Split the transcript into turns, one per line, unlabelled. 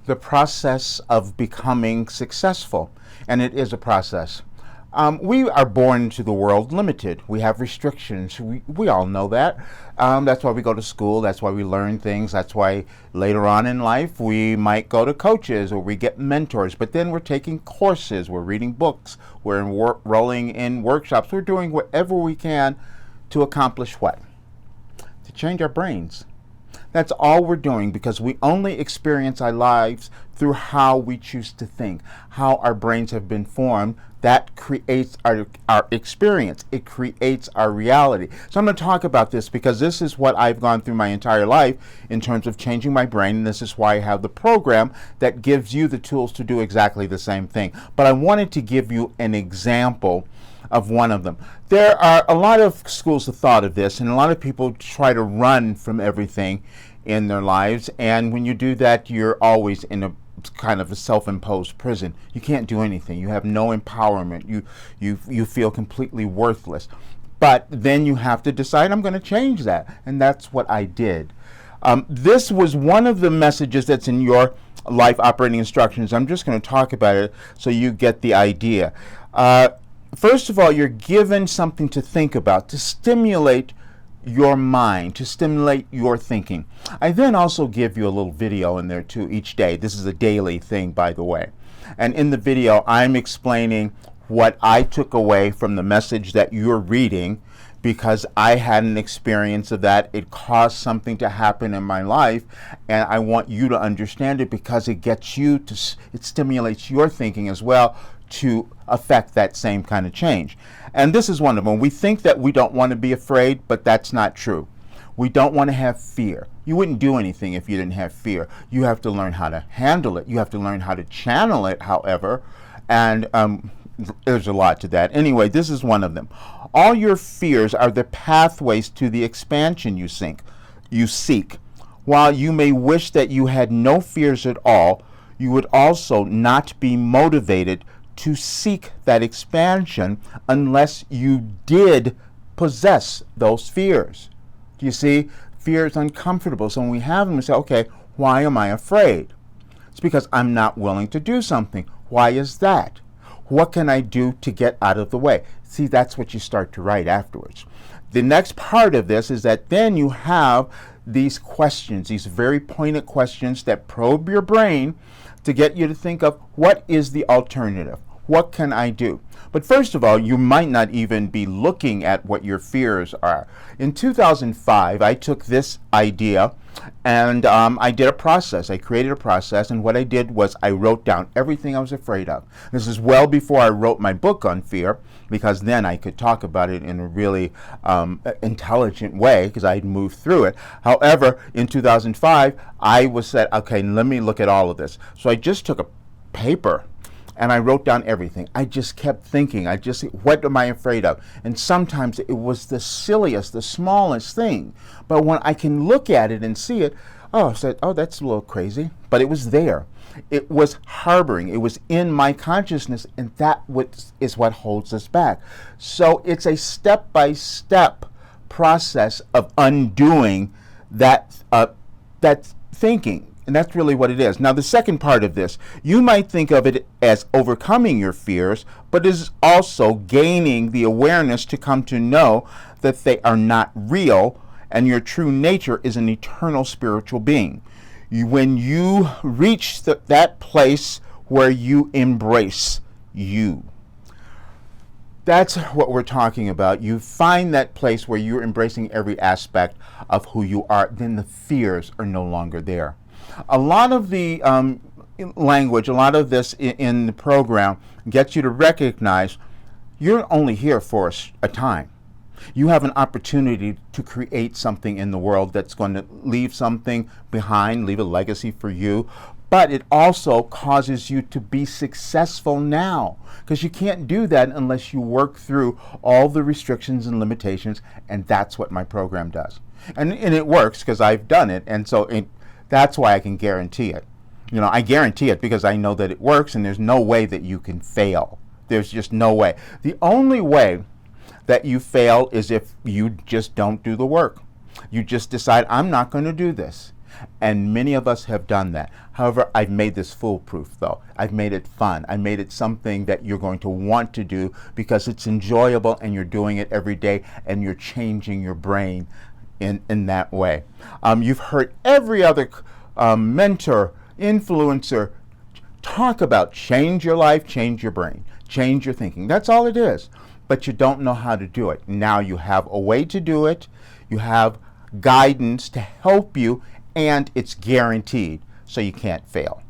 The process of becoming successful, and it is a process. We are born into the world limited. We have restrictions. We all know that. That's why we go to school. That's why we learn things. That's why later on in life we might go to coaches or we get mentors. But then we're taking courses. We're reading books. We're enrolling in workshops. We're doing whatever we can to accomplish what? To change our brains. That's all we're doing, because we only experience our lives through how we choose to think, how our brains have been formed. That creates our experience. It creates our reality. So I'm going to talk about this because this is what I've gone through my entire life in terms of changing my brain, and this is why I have the program that gives you the tools to do exactly the same thing. But I wanted to give you an example of one of them. There are a lot of schools of thought of this, and a lot of people try to run from everything in their lives, and when you do that, you're always in a kind of a self-imposed prison. You can't do anything. You have no empowerment. You feel completely worthless. But then you have to decide, I'm going to change that, and that's what I did. This was one of the messages that's in your life operating instructions. I'm just going to talk about it so you get the idea. First of all, you're given something to think about, to stimulate your mind, to stimulate your thinking. I then also give you a little video in there too each day. This is a daily thing, by the way. And in the video, I'm explaining what I took away from the message that you're reading, because I had an experience of that. It caused something to happen in my life, and I want you to understand it because it gets you to, it stimulates your thinking as well to affect that same kind of change. And this is one of them. We think that we don't want to be afraid, but that's not true. We don't want to have fear. You wouldn't do anything if you didn't have fear. You have to learn how to handle it. You have to learn how to channel it, however, and there's a lot to that. Anyway, this is one of them. All your fears are the pathways to the expansion you seek. While you may wish that you had no fears at all, you would also not be motivated to seek that expansion unless you did possess those fears. Do you see? Fear is uncomfortable. So when we have them, we say, okay, why am I afraid? It's because I'm not willing to do something. Why is that? What can I do to get out of the way? See, that's what you start to write afterwards. The next part of this is that then you have these questions, these very pointed questions that probe your brain to get you to think of, what is the alternative? What can I do? But first of all, you might not even be looking at what your fears are. In 2005, I took this idea and I did a process. I created a process, and what I did was I wrote down everything I was afraid of. This is well before I wrote my book on fear, because then I could talk about it in a really intelligent way, because I'd moved through it. However, in 2005, I was said, okay, let me look at all of this. So I just took a paper and I wrote down everything. I just kept thinking, what am I afraid of? And sometimes it was the silliest, the smallest thing. But when I can look at it and see it, I said, oh, that's a little crazy. But it was there. It was harboring. It was in my consciousness, and that is what holds us back. So it's a step-by-step process of undoing that thinking. And that's really what it is. Now, the second part of this, you might think of it as overcoming your fears, but it is also gaining the awareness to come to know that they are not real, and your true nature is an eternal spiritual being. When you reach that place where you embrace you, that's what we're talking about. You find that place where you're embracing every aspect of who you are, then the fears are no longer there. A lot of the language, a lot of this in the program gets you to recognize you're only here for a time. You have an opportunity to create something in the world that's going to leave something behind, leave a legacy for you, but it also causes you to be successful now, because you can't do that unless you work through all the restrictions and limitations, and that's what my program does. And it works because I've done it, and so that's why I can guarantee it. You know, I guarantee it because I know that it works, and there's no way that you can fail. There's just no way. The only way that you fail is if you just don't do the work. You just decide, I'm not going to do this. And many of us have done that. However, I've made this foolproof, though. I've made it fun. I made it something that you're going to want to do because it's enjoyable and you're doing it every day and you're changing your brain in that way. You've heard every other mentor, influencer talk about change your life, change your brain, change your thinking. That's all it is. But you don't know how to do it. Now you have a way to do it. You have guidance to help you, and it's guaranteed, so you can't fail.